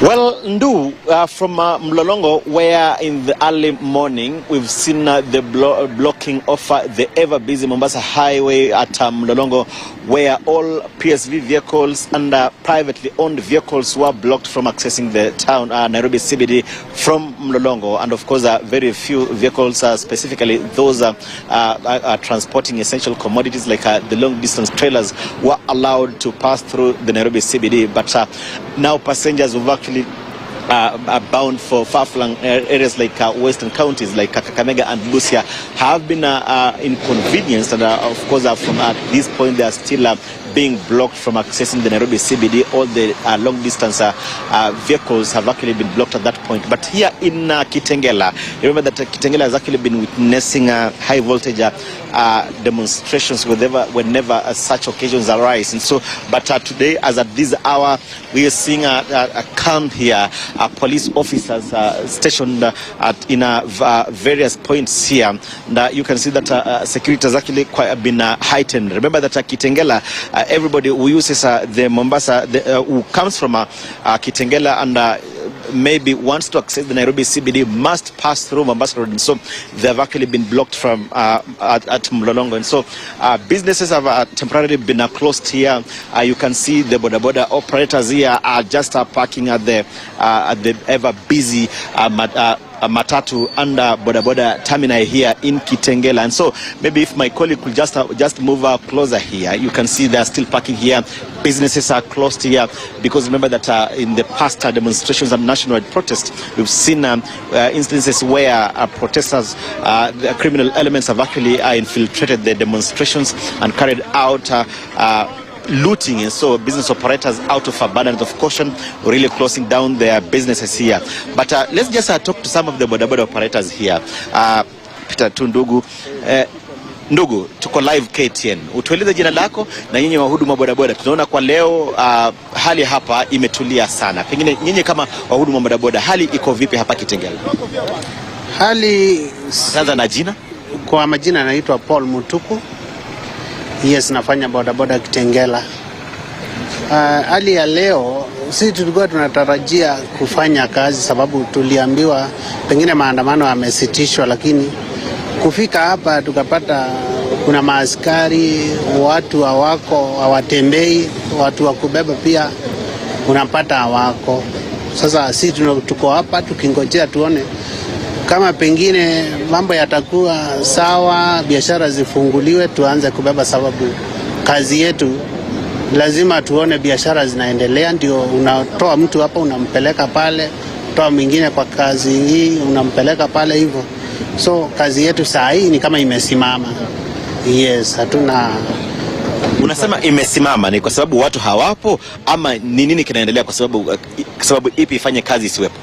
Well, Ndu, from Mlolongo, where in the early morning we've seen the blocking of the ever-busy Mombasa Highway at Mlolongo, where all PSV vehicles and privately owned vehicles were blocked from accessing the town, Nairobi CBD, from Mlolongo. And of course, very few vehicles, specifically those transporting essential commodities like the long-distance trailers, were allowed to pass through the Nairobi CBD. But now passengers who've actually are bound for far-flung areas like western counties like Kakamega and Busia have been inconvenienced, and of course from this point they are still being blocked from accessing the Nairobi CBD. All the long-distance vehicles have actually been blocked at that point. But here in Kitengela, remember that Kitengela has actually been witnessing high-voltage demonstrations whenever such occasions arise. And so, but today, as at this hour, we are seeing a camp here, police officers stationed in various points here. And you can see that security has actually been heightened. Remember that Kitengela, everybody who uses the Mombasa, who comes from Kitengela and maybe wants to access the Nairobi CBD must pass through Mombasa Road, and so they have actually been blocked from at Mlolongo. And so businesses have temporarily been closed here. You can see the boda operators here are just parking at the ever busy matatu and boda terminal here in Kitengela. And so maybe if my colleague could just move closer here, you can see they are still parking here. Businesses are closed here because remember that in the past demonstrations and nationwide protests, we've seen instances where protesters, the criminal elements have actually infiltrated the demonstrations and carried out looting, and so business operators, out of abundance of caution, really closing down their businesses here. But let's just talk to some of the boda operators here. Peter Tundugu, Ndugu, tuko live KTN. Utueleze jina lako na nyinyi wahudumu bodaboda. Tunaona kwa leo hali hapa imetulia sana. Pengine nyinyi kama wahudumu bodaboda, hali iko vipi hapa Kitengela? Hali sasa na jina? Kwa majina naitwa Paul Mutuku. Yes, nafanya bodaboda Kitengela. Hali ya leo sisi tulikuwa tunatarajia kufanya kazi sababu tuliambiwa pengine maandamano yamesitishwa, lakini kufika hapa tukapata kuna maaskari, watu hawatembei, watu wa kubeba pia unapata hawako. Sasa sisi tuko hapa tukingojea tuone kama pengine mambo yatakuwa sawa, biashara zifunguliwe tuanze kubeba, sababu kazi yetu lazima tuone biashara zinaendelea. Ndio unatoa mtu hapa unampeleka pale, toa mwingine kwa kazi hii unampeleka pale hivyo. So kazi yetu saa hii ni kama imesimama. Yes, hatuna. Unasema imesimama ni kwa sababu watu hawapo ama ni nini kinaendelea, kwa sababu ipi ifanye kazi isiwepo?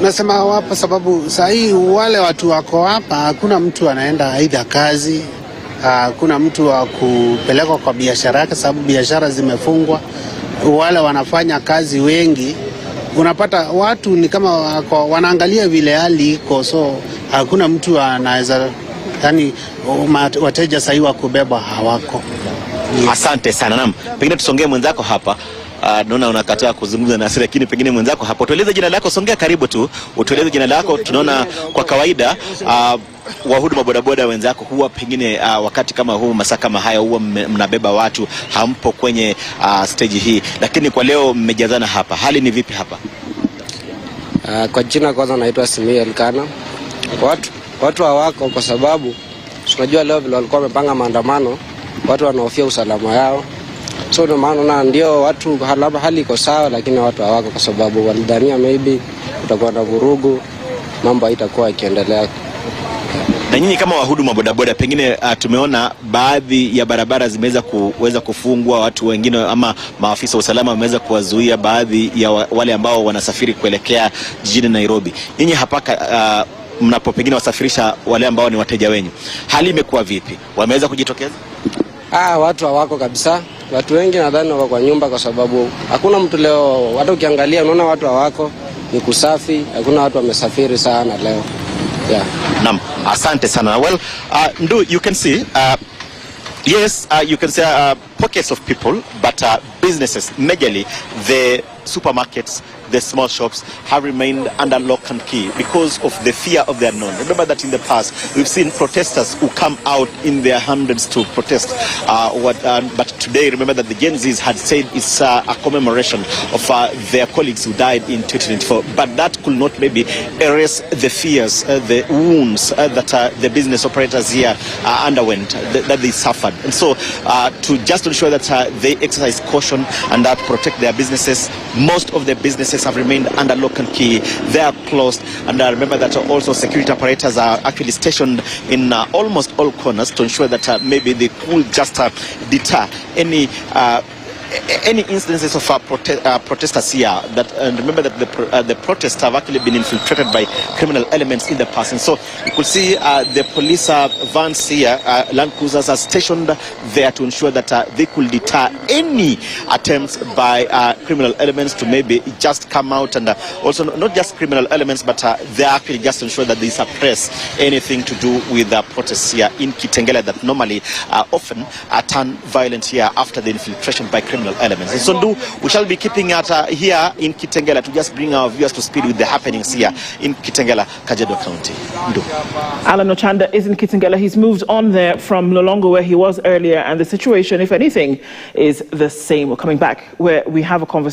Nasema hawapo sababu saa hii wale watu wako hapa, hakuna mtu anaenda aidha kazi, hakuna mtu wa kupelekwa kwa biashara yake sababu biashara zimefungwa. Wale wanafanya kazi wengi, unapata watu ni kama wanaangalia vile hali iko, so hakuna mtu anaweza, yani wateja sahi wa kubeba hawako. Yes. Asante sana. Naam, pengine tusongee mwenzako hapa. Naona unakataa kuzungumza na sisi, lakini pengine mwenzako hapo, tueleze jina lako, songea karibu tu, utueleze jina lako. Tunaona kwa kawaida wahudumu bodaboda wenzako huwa pengine wakati kama huu, masaa kama haya, huwa mnabeba watu, hampo kwenye stage hii, lakini kwa leo mmejazana hapa. Hali ni vipi hapa? Kwa jina kwanza naitwa Samuel Kana. Watu hawako kwa sababu tunajua leo vile walikuwa wamepanga maandamano, watu wanahofia usalama yao. So ndio maana ndio watu hali iko sawa, lakini watu hawako kwa sababu walidhania maybe kutakuwa na vurugu, mambo haitakuwa ikiendelea. Na nyinyi kama wahudumu bodaboda, pengine tumeona baadhi ya barabara zimeweza kufungwa, watu wengine ama maafisa wa usalama wameweza kuwazuia baadhi ya wale ambao wanasafiri kuelekea jijini Nairobi. Nyinyi hapa mnapo pengine wasafirisha wale ambao ni wateja wenyu, hali imekuwa vipi? Wameweza kujitokeza? Watu hawako kabisa. Watu wengi nadhani wako kwa nyumba kwa sababu hakuna mtu leo. Hata ukiangalia unaona watu hawako, ni kusafi, hakuna watu wamesafiri sana leo. Yeah. Naam, asante sana. Well, you can see yes, you can see pockets of people, but businesses, majorly the supermarkets, the small shops have remained under lock and key because of the fear of the unknown. Remember that in the past, we've seen protesters who come out in their hundreds to protest. But today, remember that the Gen Zs had said it's a commemoration of their colleagues who died in 2024. But that could not maybe erase the fears, the wounds that the business operators here underwent, that they suffered. And so to just ensure that they exercise caution and that protect their businesses, most of the businesses have remained under lock and key. They are closed. And remember that also security operators are actually stationed in almost all corners to ensure that maybe they could just deter any instances of protesters here. That remember that the protests have actually been infiltrated by criminal elements in the past. And so you could see the police vans here, Land Cruisers, are stationed there to ensure that they could deter any attempts by criminal elements to maybe just come out, and also not just criminal elements, but they actually just ensure that they suppress anything to do with the protests here in Kitengela that normally often turn violent here after the infiltration by criminal elements. And so we shall be keeping at here in Kitengela to just bring our viewers to speed with the happenings here in Kitengela, Kajiado County. Allan Ochanda is in Kitengela. He's moved on there from Mlolongo where he was earlier, and the situation, if anything, is the same. We're coming back where we have a conversation